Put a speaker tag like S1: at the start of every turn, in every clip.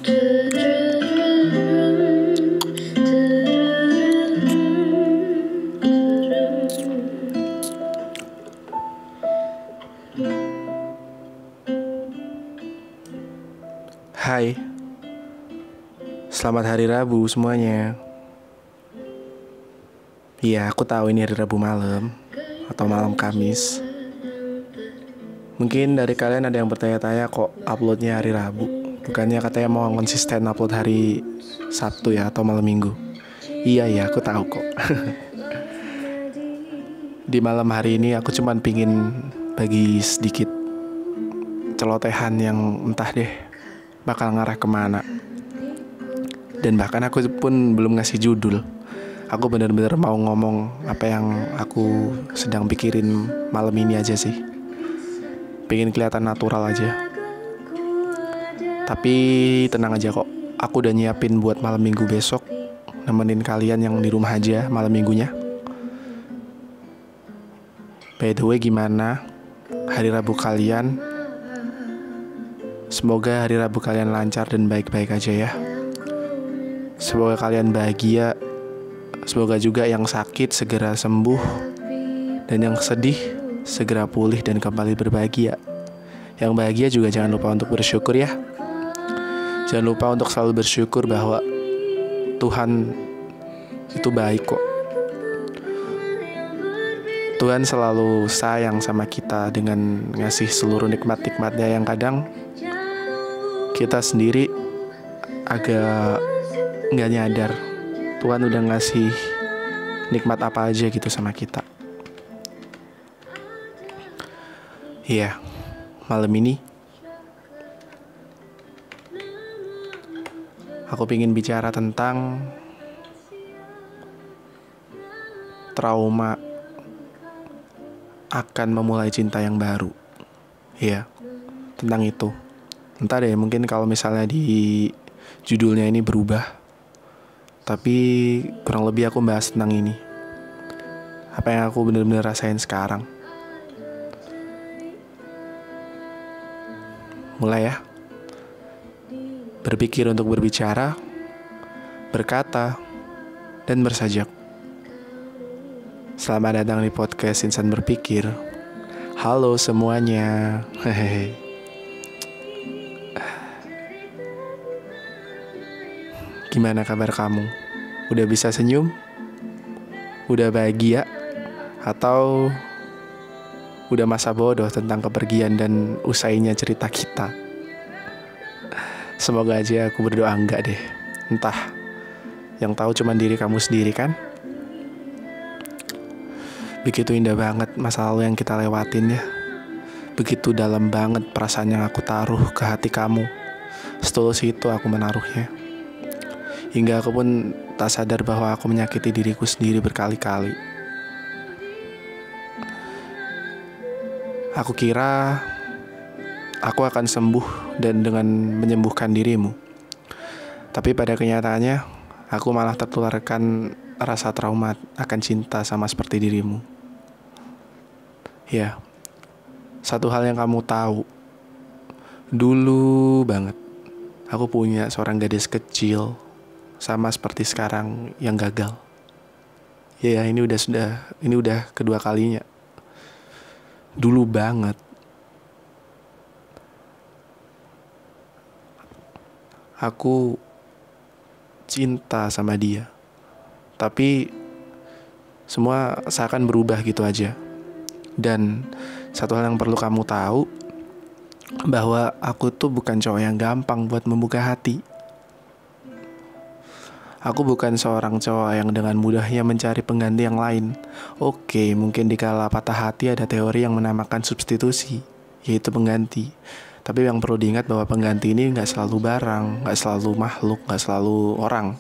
S1: Hai, selamat hari Rabu semuanya. Iya, aku tahu ini hari Rabu malam atau malam Kamis. Mungkin dari kalian ada yang bertanya-tanya kok uploadnya hari Rabu. Bukannya katanya mau konsisten upload hari Sabtu ya atau malam Minggu. Iya, aku tahu kok. Di malam hari ini aku cuman pingin bagi sedikit celotehan yang entah deh bakal ngarah kemana. Dan bahkan aku pun belum ngasih judul. Aku benar-benar mau ngomong apa yang aku sedang pikirin malam ini aja sih. Pengen kelihatan natural aja. Tapi tenang aja kok, aku udah nyiapin buat malam minggu besok, nemenin kalian yang di rumah aja malam minggunya. By the way, gimana hari Rabu kalian? Semoga hari Rabu kalian lancar dan baik-baik aja ya. Semoga kalian bahagia. Semoga juga yang sakit segera sembuh, dan yang sedih segera pulih dan kembali berbahagia. Yang bahagia juga jangan lupa untuk bersyukur ya. Jangan lupa untuk selalu bersyukur bahwa Tuhan itu baik kok. Tuhan selalu sayang sama kita dengan ngasih seluruh nikmat-nikmatnya yang kadang kita sendiri agak gak nyadar Tuhan udah ngasih nikmat apa aja gitu sama kita. Iya, malam ini aku pengen bicara tentang trauma akan memulai cinta yang baru. Iya, tentang itu. Entah deh, mungkin kalau misalnya di judulnya ini berubah, tapi kurang lebih aku bahas tentang ini. Apa yang aku benar-benar rasain sekarang. Mulai ya. Berpikir untuk berbicara, berkata, dan bersajak. Selamat datang di podcast Insan Berpikir. Halo semuanya. Hehehe. Gimana kabar kamu? Udah bisa senyum? Udah bahagia? Atau udah masa bodoh tentang kepergian dan usainya cerita kita? Semoga aja aku berdoa enggak deh. Entah, yang tahu cuma diri kamu sendiri kan? Begitu indah banget masa lalu yang kita lewatin ya. Begitu dalam banget perasaan yang aku taruh ke hati kamu. Setulus itu aku menaruhnya. Hingga aku pun tak sadar bahwa aku menyakiti diriku sendiri berkali-kali. Aku kira aku akan sembuh dan dengan menyembuhkan dirimu. Tapi pada kenyataannya, aku malah tertularkan rasa trauma akan cinta sama seperti dirimu. Ya, satu hal yang kamu tahu, dulu banget aku punya seorang gadis kecil sama seperti sekarang yang gagal. Ya, ini udah kedua kalinya. Dulu banget aku cinta sama dia. Tapi semua seakan berubah gitu aja. Dan satu hal yang perlu kamu tahu, bahwa aku tuh bukan cowok yang gampang buat membuka hati. Aku bukan seorang cowok yang dengan mudahnya mencari pengganti yang lain. Oke, mungkin dikala patah hati ada teori yang menamakan substitusi, yaitu pengganti. Tapi yang perlu diingat bahwa pengganti ini gak selalu barang, gak selalu makhluk, gak selalu orang.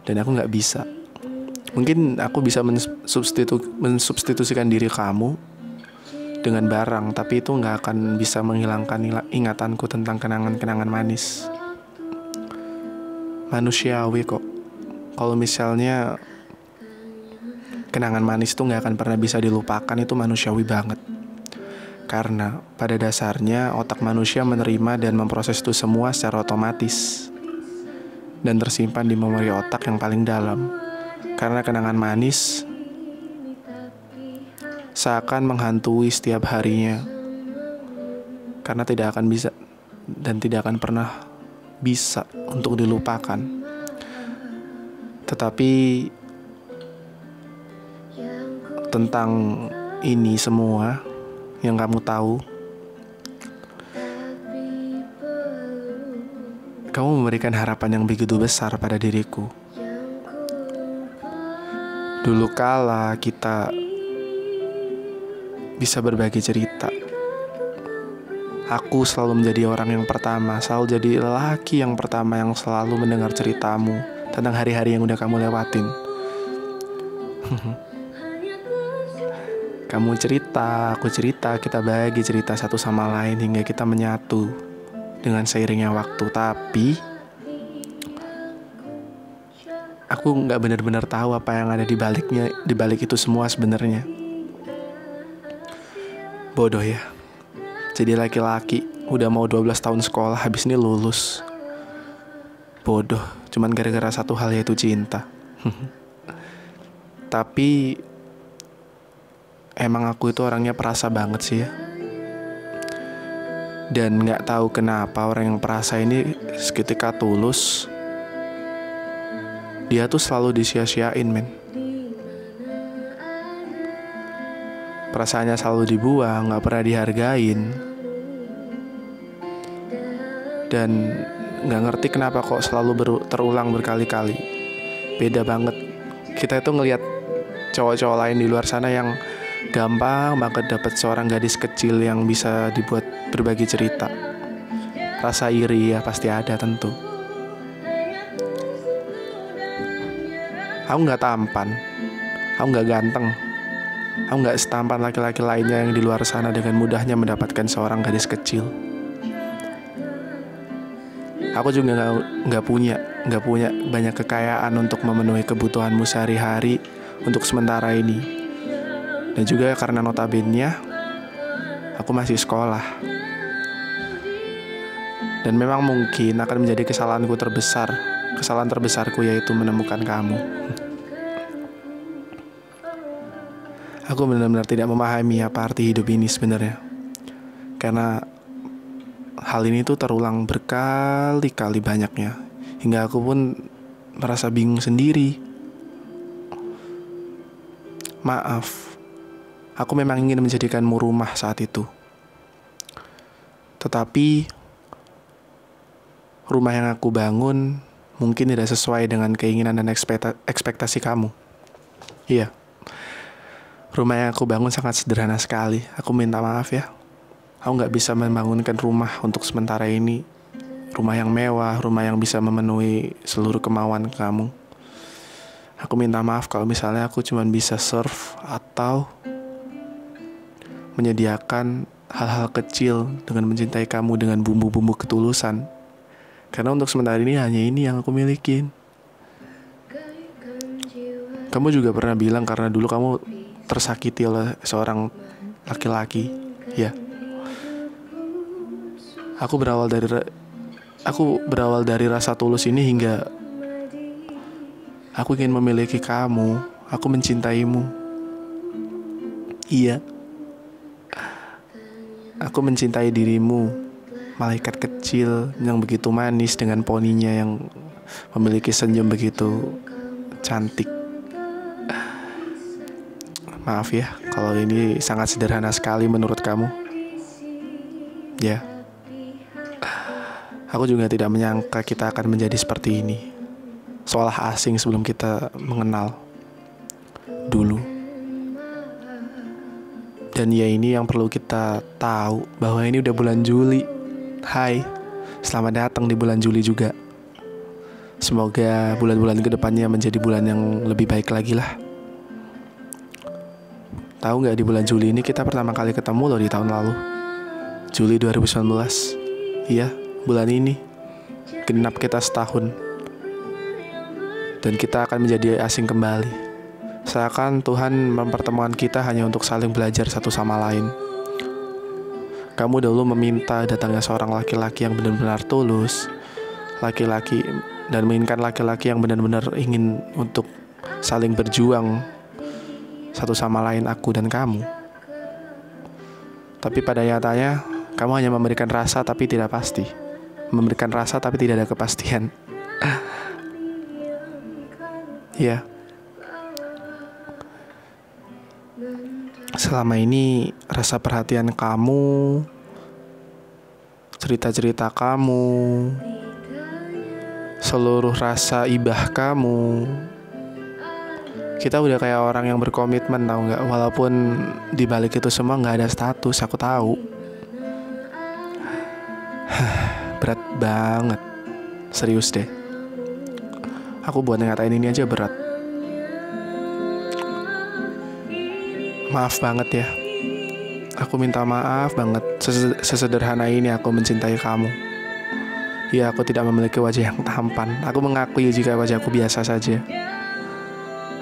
S1: Dan aku gak bisa. Mungkin aku bisa mensubstitusikan diri kamu dengan barang, tapi itu gak akan bisa menghilangkan ingatanku tentang kenangan-kenangan manis. Manusiawi kok. Kalau misalnya kenangan manis tuh gak akan pernah bisa dilupakan, itu manusiawi banget. Karena pada dasarnya otak manusia menerima dan memproses itu semua secara otomatis dan tersimpan di memori otak yang paling dalam. Karena kenangan manis seakan menghantui setiap harinya. Karena tidak akan bisa dan tidak akan pernah bisa untuk dilupakan. Tetapi tentang ini semua yang kamu tahu, kamu memberikan harapan yang begitu besar pada diriku. Dulu kala kita bisa berbagi cerita, aku selalu menjadi orang yang pertama, selalu jadi lelaki yang pertama yang selalu mendengar ceritamu tentang hari-hari yang udah kamu lewatin. Kamu cerita, aku cerita, kita bagi cerita satu sama lain hingga kita menyatu dengan seiringnya waktu. Tapi aku nggak benar-benar tahu apa yang ada di baliknya, di balik itu semua sebenarnya. Bodoh ya. Jadi laki-laki udah mau 12 tahun sekolah, habis ini lulus. Bodoh, cuman gara-gara satu hal, yaitu cinta. Tapi emang aku itu orangnya perasa banget sih ya. Dan gak tahu kenapa orang yang perasa ini seketika tulus, dia tuh selalu disia-siain, men. Perasaannya selalu dibuang, gak pernah dihargain. Dan gak ngerti kenapa kok selalu terulang berkali-kali. Beda banget. Kita itu ngelihat cowok-cowok lain di luar sana yang gampang banget dapat seorang gadis kecil yang bisa dibuat berbagi cerita. Rasa iri ya pasti ada tentu. Aku gak tampan, aku gak ganteng, aku gak setampan laki-laki lainnya yang di luar sana dengan mudahnya mendapatkan seorang gadis kecil. Aku juga gak punya banyak kekayaan untuk memenuhi kebutuhanmu sehari-hari untuk sementara ini. Dan juga karena notabene aku masih sekolah. Dan memang mungkin akan menjadi kesalahan terbesarku yaitu menemukan kamu. Aku benar-benar tidak memahami apa arti hidup ini sebenarnya. Karena hal ini tuh terulang berkali-kali banyaknya, hingga aku pun merasa bingung sendiri. Maaf, aku memang ingin menjadikanmu rumah saat itu. Tetapi rumah yang aku bangun mungkin tidak sesuai dengan keinginan dan ekspektasi kamu. Iya, rumah yang aku bangun sangat sederhana sekali. Aku minta maaf ya. Aku gak bisa membangunkan rumah untuk sementara ini. Rumah yang mewah, rumah yang bisa memenuhi seluruh kemauan kamu. Aku minta maaf kalau misalnya aku cuma bisa serve atau menyediakan hal-hal kecil dengan mencintai kamu dengan bumbu-bumbu ketulusan. Karena untuk sementara ini hanya ini yang aku milikin. Kamu juga pernah bilang karena dulu kamu tersakiti oleh seorang laki-laki, ya. Aku berawal dari rasa tulus ini hingga aku ingin memiliki kamu. Aku mencintaimu. Iya. Aku mencintai dirimu, malaikat kecil yang begitu manis dengan poninya yang memiliki senyum begitu cantik. Maaf ya kalau ini sangat sederhana sekali menurut kamu. Ya. Aku juga tidak menyangka kita akan menjadi seperti ini. Seolah asing sebelum kita mengenal dulu. Dan ya ini yang perlu kita tahu, bahwa ini udah bulan Juli. Hai, selamat datang di bulan Juli juga. Semoga bulan-bulan kedepannya menjadi bulan yang lebih baik lagi lah. Tahu gak, di bulan Juli ini kita pertama kali ketemu loh di tahun lalu. Juli 2019. Iya, bulan ini genap kita setahun. Dan kita akan menjadi asing kembali. Seakan Tuhan mempertemukan kita hanya untuk saling belajar satu sama lain. Kamu dulu meminta datangnya seorang laki-laki yang benar-benar tulus, laki-laki dan menginginkan laki-laki yang benar-benar ingin untuk saling berjuang satu sama lain, aku dan kamu. Tapi pada nyatanya kamu hanya memberikan rasa tapi tidak pasti, memberikan rasa tapi tidak ada kepastian. Ya, selama ini rasa perhatian kamu, cerita-cerita kamu, seluruh rasa ibah kamu, kita udah kayak orang yang berkomitmen, tahu nggak? Walaupun di balik itu semua nggak ada status, aku tahu. Berat banget, serius deh. Aku buat ngatain ini aja berat. Maaf banget ya. Aku minta maaf banget. Sesederhana ini aku mencintai kamu. Ya, aku tidak memiliki wajah yang tampan. Aku mengakui jika wajahku biasa saja.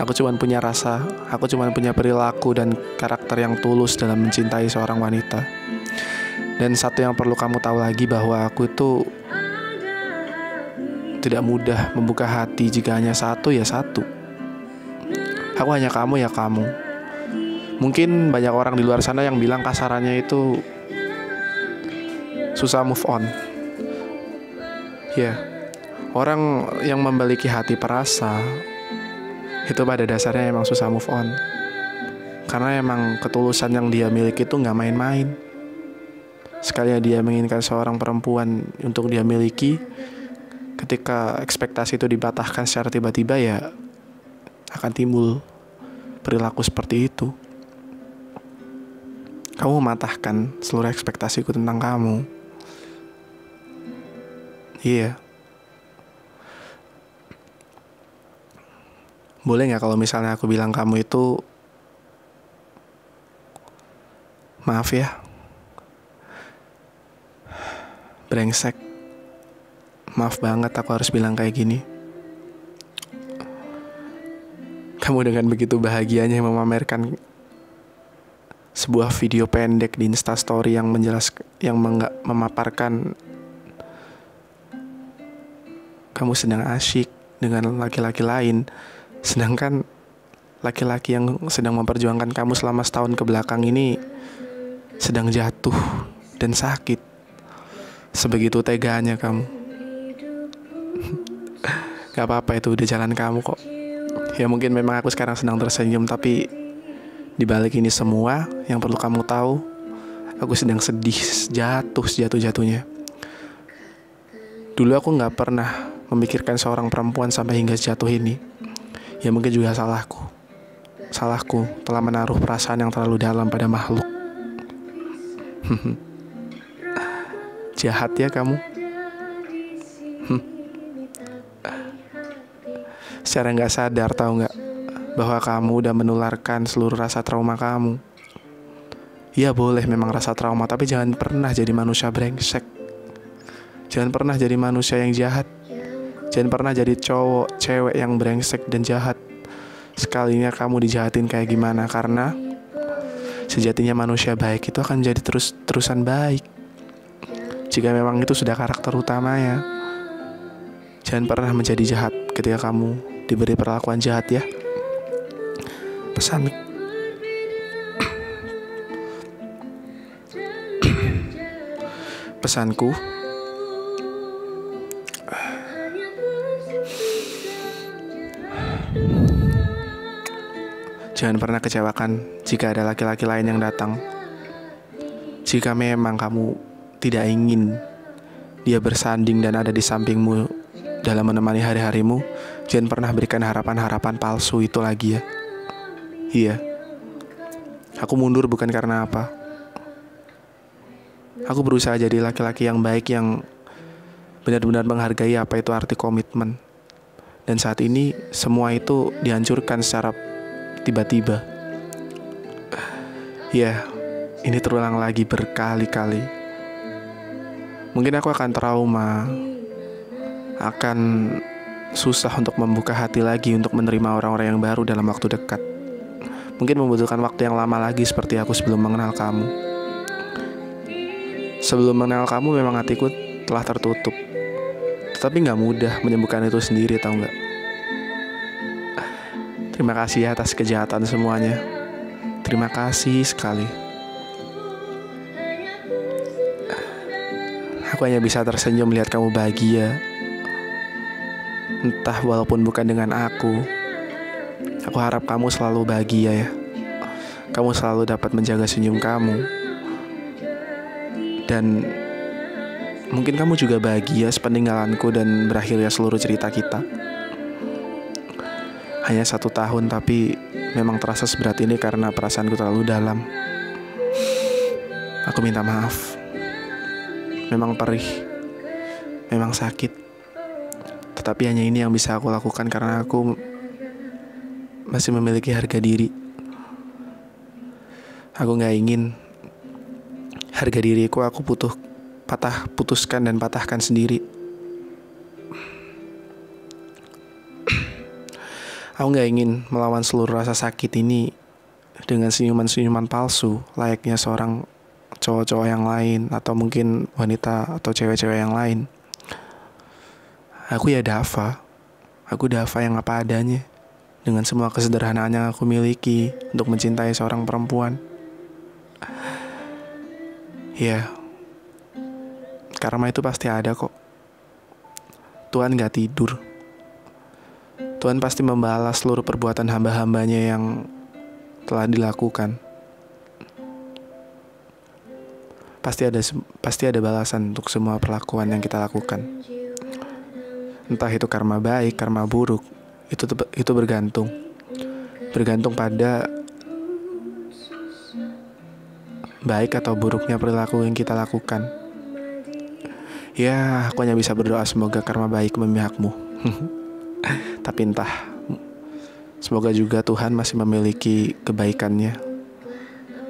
S1: Aku cuma punya rasa, aku cuma punya perilaku dan karakter yang tulus dalam mencintai seorang wanita. Dan satu yang perlu kamu tahu lagi, bahwa aku itu tidak mudah membuka hati. Jika hanya satu ya satu. Aku hanya kamu ya kamu. Mungkin banyak orang di luar sana yang bilang kasarannya itu susah move on. Ya, orang yang memiliki hati perasa itu pada dasarnya emang susah move on. Karena emang ketulusan yang dia miliki itu gak main-main. Sekali dia menginginkan seorang perempuan untuk dia miliki, ketika ekspektasi itu dipatahkan secara tiba-tiba, ya akan timbul perilaku seperti itu. Kamu mematahkan seluruh ekspektasiku tentang kamu. Iya. Boleh gak kalau misalnya aku bilang kamu itu, maaf ya, brengsek. Maaf banget aku harus bilang kayak gini. Kamu dengan begitu bahagianya memamerkan sebuah video pendek di Instastory yang memaparkan kamu sedang asyik dengan laki-laki lain, sedangkan laki-laki yang sedang memperjuangkan kamu selama setahun ke belakang ini sedang jatuh dan sakit. Sebegitu teganya kamu. Gak apa-apa, itu udah jalan kamu kok. Ya mungkin memang aku sekarang sedang tersenyum, tapi di balik ini semua yang perlu kamu tahu, aku sedang sedih jatuh-jatuhnya. Dulu aku gak pernah memikirkan seorang perempuan sampai hingga jatuh ini. Ya mungkin juga Salahku telah menaruh perasaan yang terlalu dalam pada makhluk. Jahat ya kamu. Secara gak sadar, tahu gak, bahwa kamu udah menularkan seluruh rasa trauma kamu. Ya boleh memang rasa trauma, tapi jangan pernah jadi manusia brengsek. Jangan pernah jadi manusia yang jahat. Jangan pernah jadi cowok, cewek yang brengsek dan jahat. Sekalinya kamu dijahatin kayak gimana, karena sejatinya manusia baik itu akan jadi terusan baik jika memang itu sudah karakter utamanya. Jangan pernah menjadi jahat ketika kamu diberi perlakuan jahat ya. Pesanku, jangan pernah kecewakan jika ada laki-laki lain yang datang. Jika memang kamu tidak ingin dia bersanding dan ada di sampingmu dalam menemani hari-harimu, jangan pernah berikan harapan-harapan palsu itu lagi ya. Iya, aku mundur bukan karena apa. Aku berusaha jadi laki-laki yang baik, yang benar-benar menghargai apa itu arti komitmen. Dan saat ini semua itu dihancurkan secara tiba-tiba. Ya, ini terulang lagi berkali-kali. Mungkin aku akan trauma, akan susah untuk membuka hati lagi untuk menerima orang-orang yang baru dalam waktu dekat. Mungkin membutuhkan waktu yang lama lagi seperti aku sebelum mengenal kamu. Sebelum mengenal kamu memang hatiku telah tertutup. Tetapi gak mudah menyembuhkan itu sendiri, tau gak? Terima kasih ya atas kejahatan semuanya. Terima kasih sekali. Aku hanya bisa tersenyum melihat kamu bahagia. Entah walaupun bukan dengan aku. Aku harap kamu selalu bahagia ya. Kamu selalu dapat menjaga senyum kamu. Dan mungkin kamu juga bahagia sepeninggalanku dan berakhirnya seluruh cerita kita. Hanya 1 tahun tapi memang terasa seberat ini karena perasaanku terlalu dalam. Aku minta maaf. Memang perih, memang sakit. Tetapi hanya ini yang bisa aku lakukan karena aku masih memiliki harga diri. Aku gak ingin harga diriku aku putuskan dan patahkan sendiri. Aku gak ingin melawan seluruh rasa sakit ini dengan senyuman-senyuman palsu layaknya seorang cowok-cowok yang lain atau mungkin wanita atau cewek-cewek yang lain. Aku ya Dava. Aku Dava yang apa adanya, dengan semua kesederhanaan yang aku miliki untuk mencintai seorang perempuan. Ya, karma itu pasti ada kok. Tuhan gak tidur. Tuhan pasti membalas seluruh perbuatan hamba-hambanya yang telah dilakukan. Pasti ada balasan untuk semua perlakuan yang kita lakukan. Entah itu karma baik, karma buruk, itu bergantung pada baik atau buruknya perilaku yang kita lakukan. Ya, aku hanya bisa berdoa semoga karma baik memihakmu. Tapi entah, semoga juga Tuhan masih memiliki kebaikannya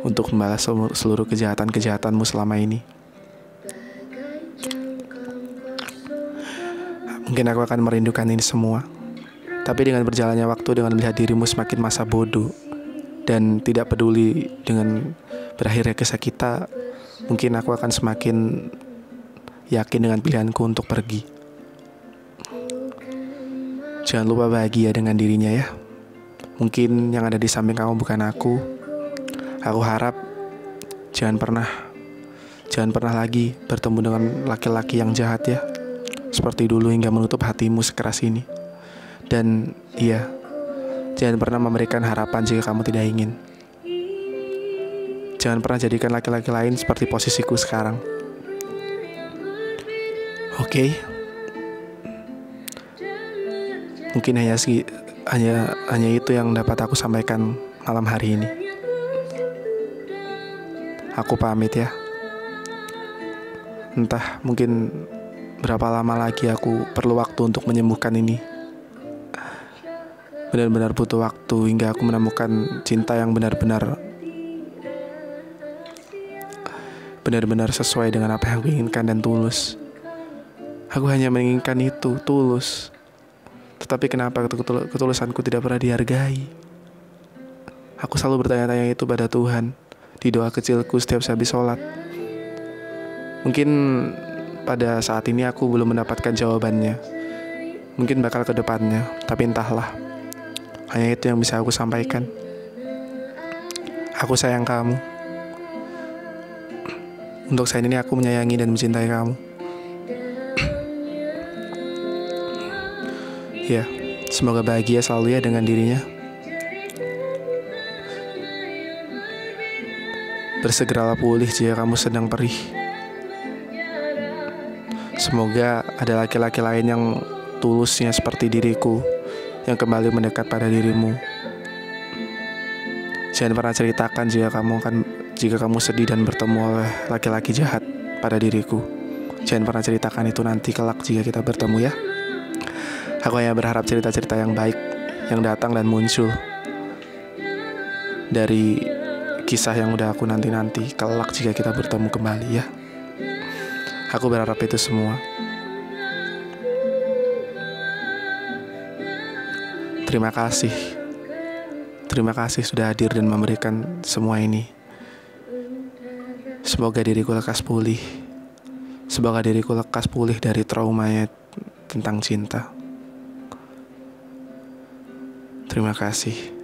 S1: untuk membalas seluruh kejahatan-kejahatanmu selama ini. Mungkin aku akan merindukan ini semua. Tapi dengan berjalannya waktu, dengan melihat dirimu semakin masa bodoh dan tidak peduli dengan berakhirnya kisah kita, mungkin aku akan semakin yakin dengan pilihanku untuk pergi. Jangan lupa bahagia dengan dirinya ya. Mungkin yang ada di samping kamu bukan aku. Aku harap jangan pernah lagi bertemu dengan laki-laki yang jahat ya. Seperti dulu hingga menutup hatimu sekeras ini. Dan iya, jangan pernah memberikan harapan jika kamu tidak ingin. Jangan pernah jadikan laki-laki lain seperti posisiku sekarang. Oke? Mungkin hanya itu yang dapat aku sampaikan malam hari ini. Aku pamit ya. Entah mungkin berapa lama lagi aku perlu waktu untuk menyembuhkan ini. Benar-benar butuh waktu hingga aku menemukan cinta yang benar-benar sesuai dengan apa yang aku inginkan dan tulus. Aku hanya menginginkan itu, tulus. Tetapi kenapa ketulusanku tidak pernah dihargai? Aku selalu bertanya-tanya itu pada Tuhan di doa kecilku setiap habis sholat. Mungkin pada saat ini aku belum mendapatkan jawabannya. Mungkin bakal ke depannya, tapi entahlah. Hanya itu yang bisa aku sampaikan. Aku sayang kamu. Untuk saat ini aku menyayangi dan mencintai kamu. Ya, semoga bahagia selalu ya dengan dirinya. Bersegeralah pulih jika kamu sedang perih. Semoga ada laki-laki lain yang tulusnya seperti diriku yang kembali mendekat pada dirimu. Jangan pernah ceritakan jika kamu sedih dan bertemu oleh laki-laki jahat pada diriku. Jangan pernah ceritakan itu nanti kelak jika kita bertemu ya. Aku hanya berharap cerita-cerita yang baik yang datang dan muncul dari kisah yang udah aku nanti-nanti kelak jika kita bertemu kembali ya. Aku berharap itu semua. Terima kasih. Terima kasih sudah hadir dan memberikan semua ini. Semoga diriku lekas pulih. Semoga diriku lekas pulih dari traumanya tentang cinta. Terima kasih.